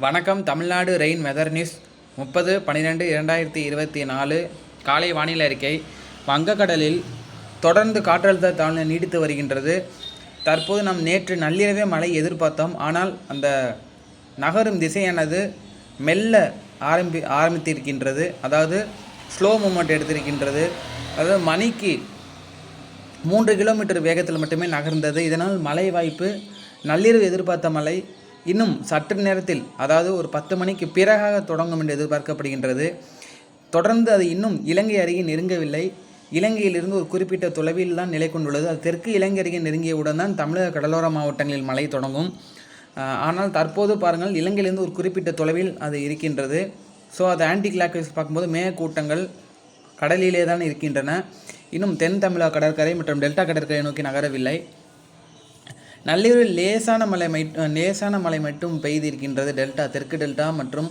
வணக்கம். Tamil Nadu rain weather news 30/12/2024 காலை வானிலை அறிக்கை. வங்கக்கடலில் தொடர்ந்து காற்றழுத்த தாழ்வு நீடித்து வருகின்றது. தற்போது நாம் நேற்று நள்ளிரவே மழை எதிர்பார்த்தோம். ஆனால் அந்த நகரும் திசையானது மெல்ல ஆரம்பித்திருக்கின்றது. அதாவது ஸ்லோ மூமெண்ட் எடுத்திருக்கின்றது. அதாவது மணிக்கு 3 கிலோமீட்டர் வேகத்தில் மட்டுமே நகர்ந்தது. இதனால் மழை வாய்ப்பு, நள்ளிரவு எதிர்பார்த்த மழை இன்னும் சற்று நேரத்தில், அதாவது ஒரு 10 மணிக்கு பிறகாக தொடங்கும் என்று எதிர்பார்க்கப்படுகின்றது. தொடர்ந்து அது இன்னும் இலங்கை அருகே நெருங்கவில்லை. இலங்கையிலிருந்து ஒரு குறிப்பிட்ட தொலைவில் தான் நிலை கொண்டுள்ளது. அது தெற்கு இலங்கை அருகே நெருங்கியவுடன் தான் தமிழக கடலோர மாவட்டங்களில் மழை தொடங்கும். ஆனால் தற்போது பாருங்கள், இலங்கையிலிருந்து ஒரு குறிப்பிட்ட தொலைவில் அது இருக்கின்றது. ஸோ அது ஆன்டி கிளாக்வைஸ் பார்க்கும்போது மேகக்கூட்டங்கள் கடலிலே தான் இருக்கின்றன. இன்னும் தென் தமிழக கடற்கரை மற்றும் டெல்டா கடற்கரை நோக்கி நகரவில்லை. நள்ளிரவில் லேசான மழை மட்டும் பெய்திருக்கின்றது டெல்டா, தெற்கு டெல்டா மற்றும்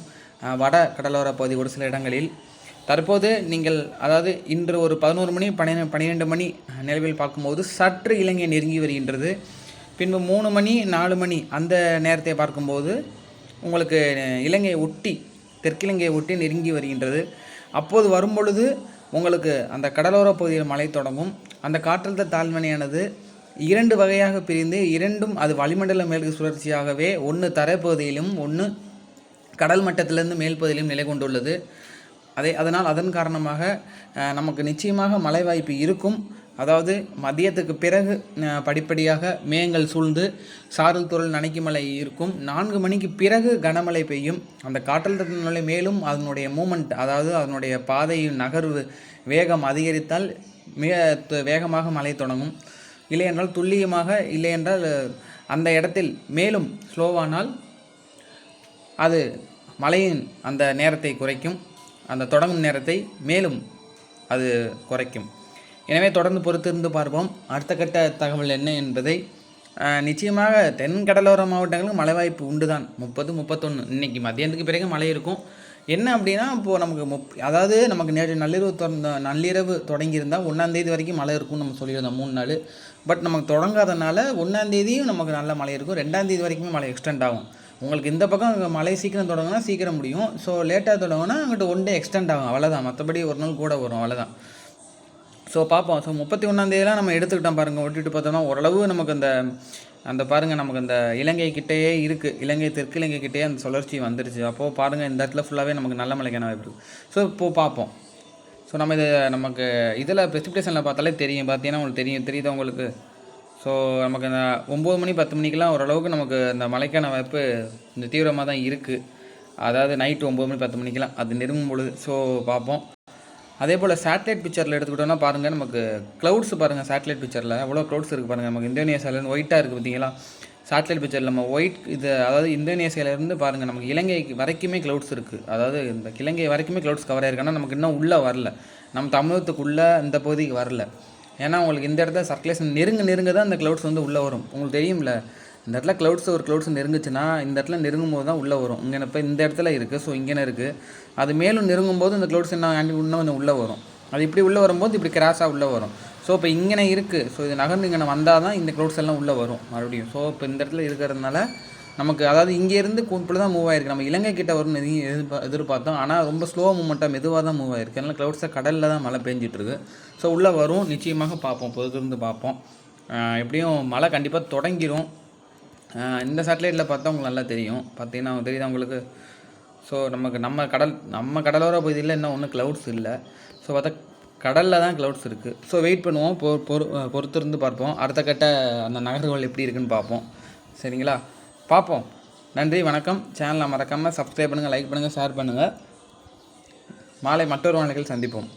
வட கடலோர பகுதி ஒரு சில இடங்களில். தற்போது நீங்கள் அதாவது இன்று ஒரு 11 மணி 12 மணி நிலவில் பார்க்கும்போது சற்று இலங்கை நெருங்கி வருகின்றது. பின்பு 3 மணி 4 மணி அந்த நேரத்தை பார்க்கும்போது உங்களுக்கு இலங்கையை ஒட்டி, தெற்கிலங்கையை ஒட்டி நெருங்கி வருகின்றது. அப்போது வரும்பொழுது உங்களுக்கு அந்த கடலோர பகுதியில் மழை தொடங்கும். அந்த காற்றழுத்த தாழ்வணையானது 2 வகையாக பிரிந்து, இரண்டும் அது வளிமண்டல மேற்கு சுழற்சியாகவே, ஒன்று தரைப்பகுதியிலும் ஒன்று கடல் மட்டத்திலிருந்து மேல் பகுதியிலும் நிலை கொண்டுள்ளது. அதனால் அதன் காரணமாக நமக்கு நிச்சயமாக மழை வாய்ப்பு இருக்கும். அதாவது மதியத்துக்கு பிறகு படிப்படியாக மேகங்கள் சூழ்ந்து சாரல் தூறல் நனைக்கும் மழை இருக்கும். 4 மணிக்கு பிறகு கனமழை பெய்யும். அந்த காற்றழுத்த மேலும் அதனுடைய மூமெண்ட், அதாவது அதனுடைய பாதையின் நகர்வு வேகம் அதிகரித்தால் மிக வேகமாக மழை தொடங்கும். இல்லையென்றால் துல்லியமாக, இல்லையென்றால் அந்த இடத்தில் மேலும் ஸ்லோவானால் அது மழையின் அந்த நேரத்தை குறைக்கும். அந்த தொடங்கும் நேரத்தை மேலும் அது குறைக்கும். எனவே தொடர்ந்து பொறுத்திருந்து பார்ப்போம் அடுத்த கட்ட தகவல் என்ன என்பதை. நிச்சயமாக தென் கடலோர மாவட்டங்களுக்கு மழை வாய்ப்பு உண்டு தான். 30, 31 இன்றைக்கி மதியானத்துக்கு பிறகு மழை இருக்கும். என்ன அப்படின்னா, இப்போது நமக்கு அதாவது நமக்கு நேற்று நள்ளிரவு தொடங்கியிருந்தால் 1ஆம் தேதி வரைக்கும் மழை இருக்கும்னு நம்ம சொல்லியிருந்தோம் 3 நாள். பட் நமக்கு தொடங்காதனால 1ஆம் தேதியும் நமக்கு நல்ல மழை இருக்கும். 2ஆம் தேதி வரைக்குமே மழை எக்ஸ்டெண்ட் ஆகும். உங்களுக்கு இந்த பக்கம் மழை சீக்கிரம் தொடங்கினா சீக்கிரம் முடியும். ஸோ லேட்டாக தொடங்கினா அங்கிட்ட 1 டே எக்ஸ்டெண்ட் ஆகும், அவ்வளோதான். மற்றபடி ஒரு நாள் கூட வரும், அவ்வளோதான். ஸோ பார்ப்போம். ஸோ 31ஆம் தேதியெலாம் நம்ம எடுத்துக்கிட்டோம் பாருங்கள். ஒட்டிட்டு பார்த்தோம்னா ஓரளவு நமக்கு அந்த பாருங்கள், நமக்கு அந்த இலங்கை கிட்டேயே இருக்குது. இலங்கை தெற்கு இலங்கை கிட்டேயே அந்த சுழற்சி வந்துருச்சு. அப்போது பாருங்கள், இந்த இடத்துல ஃபுல்லாகவே நமக்கு நல்ல மழைக்கான வாய்ப்பு இருக்குது. ஸோ இப்போது பார்ப்போம். ஸோ நம்ம நமக்கு இதில் ப்ரெசிபிடேஷனில் பார்த்தாலே தெரியும். பார்த்தீங்கன்னா உங்களுக்கு தெரியுதா உங்களுக்கு? ஸோ நமக்கு அந்த 9 மணி 10 மணிக்கெலாம் ஓரளவுக்கு நமக்கு அந்த மழைக்கான வாய்ப்பு இந்த தீவிரமாக தான் இருக்குது. அதாவது நைட்டு 9 மணி 10 மணிக்கெலாம் அது நெருங்கும் பொழுது. ஸோ பார்ப்போம். அதே போல் சேட்டலைட் பிக்சரில் எடுத்துக்கிட்டோன்னா பாருங்கள், நமக்கு க்ளவுட்ஸ் பாருங்கள். சேட்டலைட் பிக்சரில் எவ்வளோ க்ளவுட்ஸ் இருக்குது பாருங்கள். நமக்கு இந்தோனேஷியாவிலேருந்து ஒயிட்டாக இருக்குது பார்த்தீங்களா? சேட்டலைட் பிக்சரில் நம்ம ஒயிட் இது, அதாவது இந்தோனேஷியாவிலேருந்து பாருங்கள் நமக்கு இலங்கை வரைக்குமே க்ளவுட்ஸ் இருக்குது. அதாவது இந்த இலங்கை வரைக்குமே க்ளவுட்ஸ் கவர் ஆகிருக்கு. ஆனால் நமக்கு இன்னும் உள்ளே வரல, நம்ம தமிழகத்துக்குள்ளே இந்த பகுதிக்கு வரல. ஏன்னா உங்களுக்கு இந்த இடத்துல சர்க்குலேஷன் நெருங்க தான் இந்த க்ளவுட்ஸ் வந்து உள்ளே வரும். உங்களுக்கு தெரியும்ல, இந்த இடத்துல ஒரு க்ளவுட்ஸ் நெருங்குச்சுன்னா இந்த இடத்துல நெருங்கும் போது தான் உள்ளே வரும். இங்கே இப்போ இந்த இடத்துல இருக்குது. ஸோ இங்கே இருக்குது. அது மேலும் நெருங்கும் போது இந்த க்ளவுட்ஸ் இன்னும் கொஞ்சம் உள்ளே வரும். அது இப்படி உள்ளே வரும்போது இப்படி கிராஸாக உள்ளே வரும். ஸோ இப்போ இங்கே இருக்குது. ஸோ இது நகர்ந்து இங்கே வந்தால் தான் இந்த க்ளவுட்ஸ் எல்லாம் உள்ளே வரும் மறுபடியும். ஸோ இப்போ இந்த இடத்துல இருக்கிறதுனால நமக்கு, அதாவது இங்கேருந்து இப்படி தான் மூவ் ஆகிருக்கு. நம்ம இலங்கை கிட்ட வரும்னு எதிர்பார்த்தோம். ஆனால் ரொம்ப ஸ்லோ மூமெண்ட்டாக மெதுவாக தான் மூவ் ஆகிருக்கு. அதனால் க்ளவுட்ஸை கடலில் தான் மழை பெஞ்சிட்ருக்கு. ஸோ உள்ளே வரும், நிச்சயமாக பார்ப்போம், பொறுத்திருந்து பார்ப்போம். எப்படியும் மழை கண்டிப்பாக தொடங்கிடும். இந்த சேட்டலைட்டில் பார்த்தா உங்களுக்கு நல்லா தெரியும். பார்த்தீங்கன்னா தெரியுதா உங்களுக்கு? ஸோ நம்ம கடலோர பகுதியில் இன்னும் ஒன்றும் க்ளவுட்ஸ் இல்லை. ஸோ பார்த்தா கடலில் தான் க்ளவுட்ஸ் இருக்குது. ஸோ வெயிட் பண்ணுவோம், பொறுத்திருந்து பார்ப்போம். அடுத்த கட்ட அந்த நகர்வுகள் எப்படி இருக்குன்னு பார்ப்போம். சரிங்களா? பார்ப்போம். நன்றி, வணக்கம். சேனலை மறக்காமல் சப்ஸ்கிரைப் பண்ணுங்கள், லைக் பண்ணுங்கள், ஷேர் பண்ணுங்கள். மாலை மற்றொரு வானிலைகள் சந்திப்போம்.